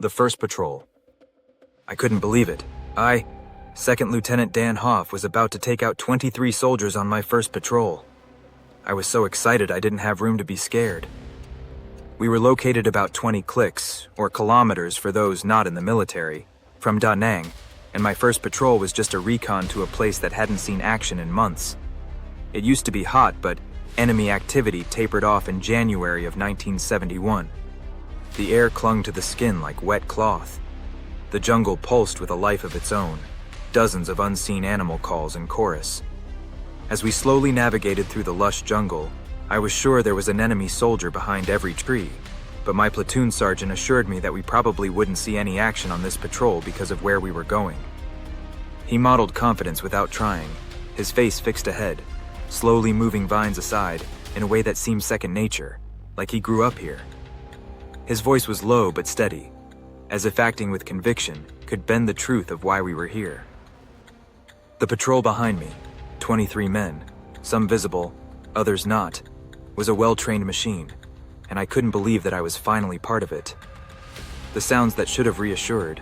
The first patrol. I couldn't believe it. Second Lieutenant Dan Hoff, was about to take out 23 soldiers on my first patrol. I was so excited I didn't have room to be scared. We were located about 20 clics, or kilometers for those not in the military, from Da Nang, and my first patrol was just a recon to a place that hadn't seen action in months. It used to be hot, but enemy activity tapered off in January of 1971. The air clung to the skin like wet cloth. The jungle pulsed with a life of its own, dozens of unseen animal calls in chorus. As we slowly navigated through the lush jungle, I was sure there was an enemy soldier behind every tree, but my platoon sergeant assured me that we probably wouldn't see any action on this patrol because of where we were going. He modeled confidence without trying, his face fixed ahead, slowly moving vines aside in a way that seemed second nature, like he grew up here. His voice was low but steady, as if acting with conviction could bend the truth of why we were here. The patrol behind me, 23 men, some visible, others not, was a well-trained machine, and I couldn't believe that I was finally part of it. The sounds that should have reassured,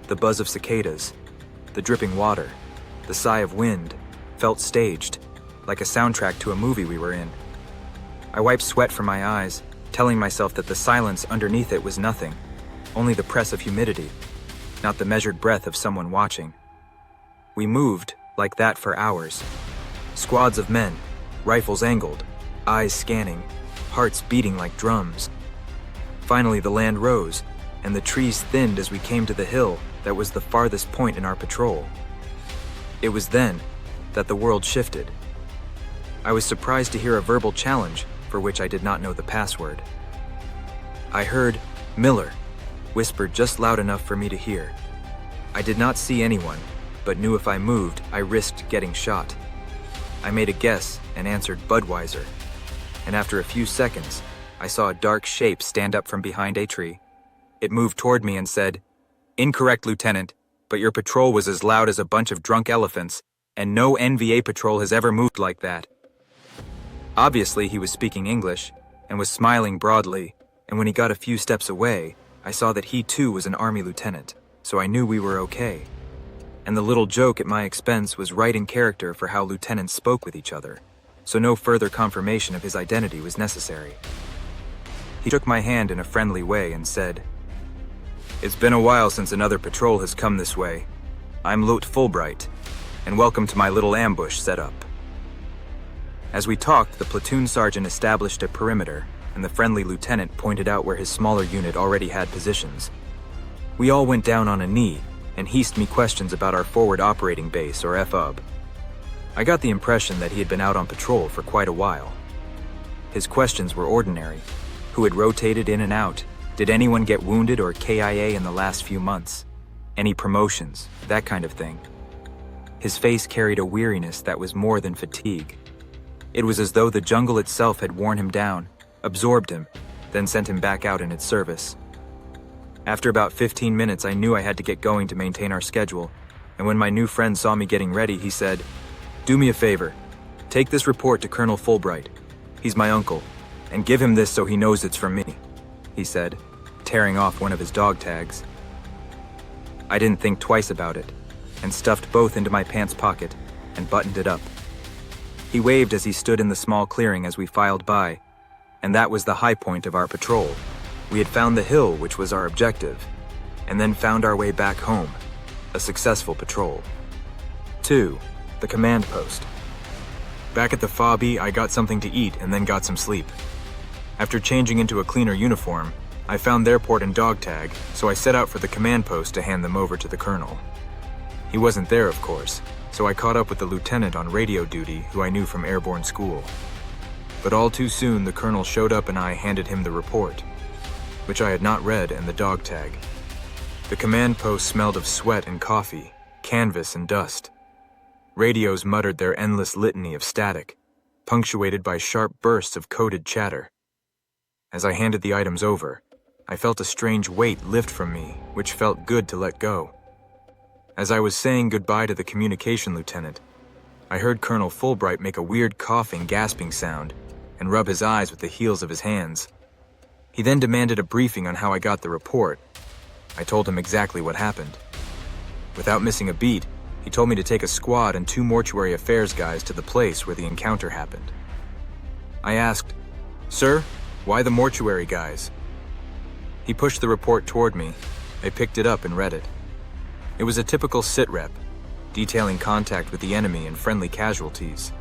the buzz of cicadas, the dripping water, the sigh of wind, felt staged, like a soundtrack to a movie we were in. I wiped sweat from my eyes, telling myself that the silence underneath it was nothing, only the press of humidity, not the measured breath of someone watching. We moved like that for hours. Squads of men, rifles angled, eyes scanning, hearts beating like drums. Finally, the land rose, and the trees thinned as we came to the hill that was the farthest point in our patrol. It was then that the world shifted. I was surprised to hear a verbal challenge for which I did not know the password. I heard "Miller," whispered just loud enough for me to hear. I did not see anyone, but knew if I moved, I risked getting shot. I made a guess and answered Budweiser, and after a few seconds, I saw a dark shape stand up from behind a tree. It moved toward me and said, "Incorrect, Lieutenant, but your patrol was as loud as a bunch of drunk elephants, and no NVA patrol has ever moved like that." Obviously, he was speaking English and was smiling broadly, and when he got a few steps away, I saw that he too was an Army lieutenant, so I knew we were okay. And the little joke at my expense was right in character for how lieutenants spoke with each other, so no further confirmation of his identity was necessary. He took my hand in a friendly way and said, "It's been a while since another patrol has come this way. I'm Lieutenant Fulbright, and welcome to my little ambush setup." As we talked, the platoon sergeant established a perimeter, and the friendly lieutenant pointed out where his smaller unit already had positions. We all went down on a knee, and he asked me questions about our forward operating base, or FOB. I got the impression that he had been out on patrol for quite a while. His questions were ordinary. Who had rotated in and out? Did anyone get wounded or KIA in the last few months? Any promotions? That kind of thing. His face carried a weariness that was more than fatigue. It was as though the jungle itself had worn him down, absorbed him, then sent him back out in its service. After about 15 minutes, I knew I had to get going to maintain our schedule, and when my new friend saw me getting ready, he said, "Do me a favor. Take this report to Colonel Fulbright. He's my uncle, and give him this so he knows it's from me," he said, tearing off one of his dog tags. I didn't think twice about it, and stuffed both into my pants pocket and buttoned it up. He waved as he stood in the small clearing as we filed by, and that was the high point of our patrol. We had found the hill, which was our objective, and then found our way back home, a successful patrol. 2. The command post. Back at the FOB, I got something to eat and then got some sleep. After changing into a cleaner uniform, I found their port and dog tag, so I set out for the command post to hand them over to the colonel. He wasn't there, of course, so I caught up with the lieutenant on radio duty who I knew from airborne school. But all too soon, the colonel showed up and I handed him the report, which I had not read, and the dog tag. The command post smelled of sweat and coffee, canvas and dust. Radios muttered their endless litany of static, punctuated by sharp bursts of coded chatter. As I handed the items over, I felt a strange weight lift from me, which felt good to let go. As I was saying goodbye to the communication lieutenant, I heard Colonel Fulbright make a weird coughing, gasping sound and rub his eyes with the heels of his hands. He then demanded a briefing on how I got the report, I told him exactly what happened. Without missing a beat, he told me to take a squad and 2 mortuary affairs guys to the place where the encounter happened. I asked, "Sir, why the mortuary guys?" He pushed the report toward me. I picked it up and read it. It was a typical sitrep, detailing contact with the enemy and friendly casualties.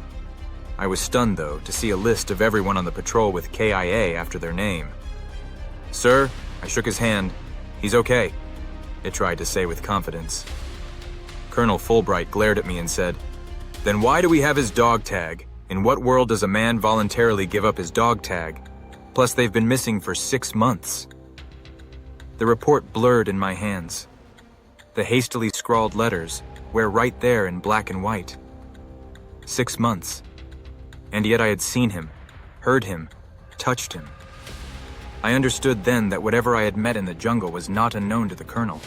I was stunned, though, to see a list of everyone on the patrol with KIA after their name. "Sir," I shook his hand. "He's okay," it tried to say with confidence. Colonel Fulbright glared at me and said, "Then why do we have his dog tag? In what world does a man voluntarily give up his dog tag? Plus, they've been missing for 6 months." The report blurred in my hands. The hastily scrawled letters were right there in black and white. 6 months. And yet I had seen him, heard him, touched him. I understood then that whatever I had met in the jungle was not unknown to the colonel.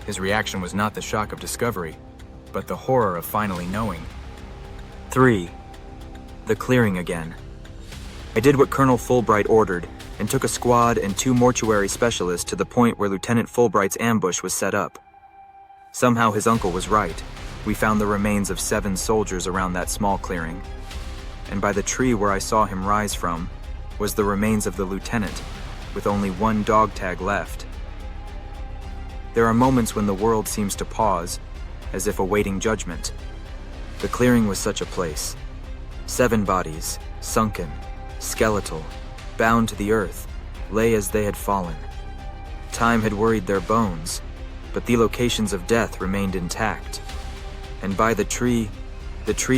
His reaction was not the shock of discovery, but the horror of finally knowing. 3. The clearing again. I did what Colonel Fulbright ordered and took a squad and 2 mortuary specialists to the point where Lieutenant Fulbright's ambush was set up. Somehow his uncle was right. We found the remains of 7 soldiers around that small clearing. And by the tree where I saw him rise from was the remains of the lieutenant, with only 1 dog tag left. There are moments when the world seems to pause, as if awaiting judgment. The clearing was such a place. 7 bodies, sunken, skeletal, bound to the earth, lay as they had fallen. Time had worried their bones, but the locations of death remained intact. And by the tree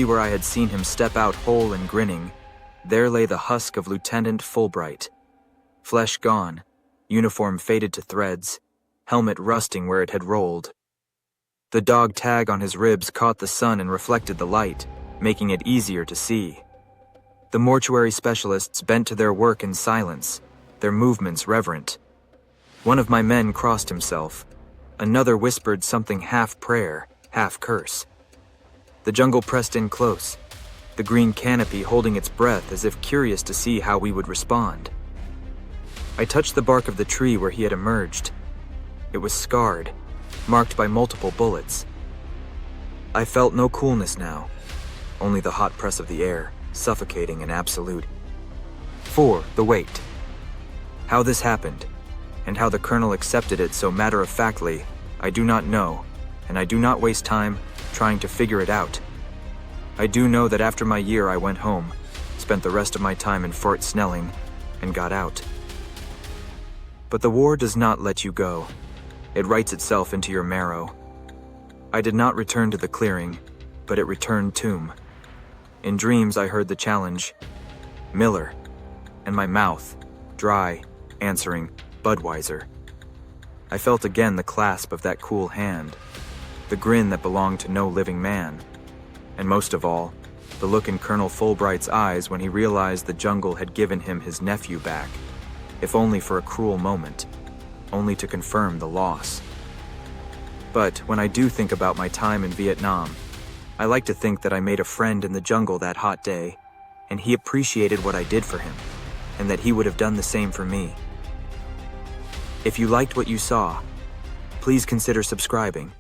where I had seen him step out whole and grinning, there lay the husk of Lieutenant Fulbright. Flesh gone, uniform faded to threads, helmet rusting where it had rolled. The dog tag on his ribs caught the sun and reflected the light, making it easier to see. The mortuary specialists bent to their work in silence, their movements reverent. One of my men crossed himself. Another whispered something half prayer, half curse. The jungle pressed in close, the green canopy holding its breath as if curious to see how we would respond. I touched the bark of the tree where he had emerged. It was scarred, marked by multiple bullets. I felt no coolness now, only the hot press of the air, suffocating and absolute. 4. The wait. How this happened, and how the colonel accepted it so matter-of-factly, I do not know, and I do not waste time trying to figure it out. I do know that after my year I went home, spent the rest of my time in Fort Snelling, and got out. But the war does not let you go. It writes itself into your marrow. I did not return to the clearing, but it returned tomb. In dreams I heard the challenge, "Miller," and my mouth, dry, answering, "Budweiser." I felt again the clasp of that cool hand, the grin that belonged to no living man, and most of all, the look in Colonel Fulbright's eyes when he realized the jungle had given him his nephew back, if only for a cruel moment, only to confirm the loss. But when I do think about my time in Vietnam, I like to think that I made a friend in the jungle that hot day, and he appreciated what I did for him, and that he would have done the same for me. If you liked what you saw, please consider subscribing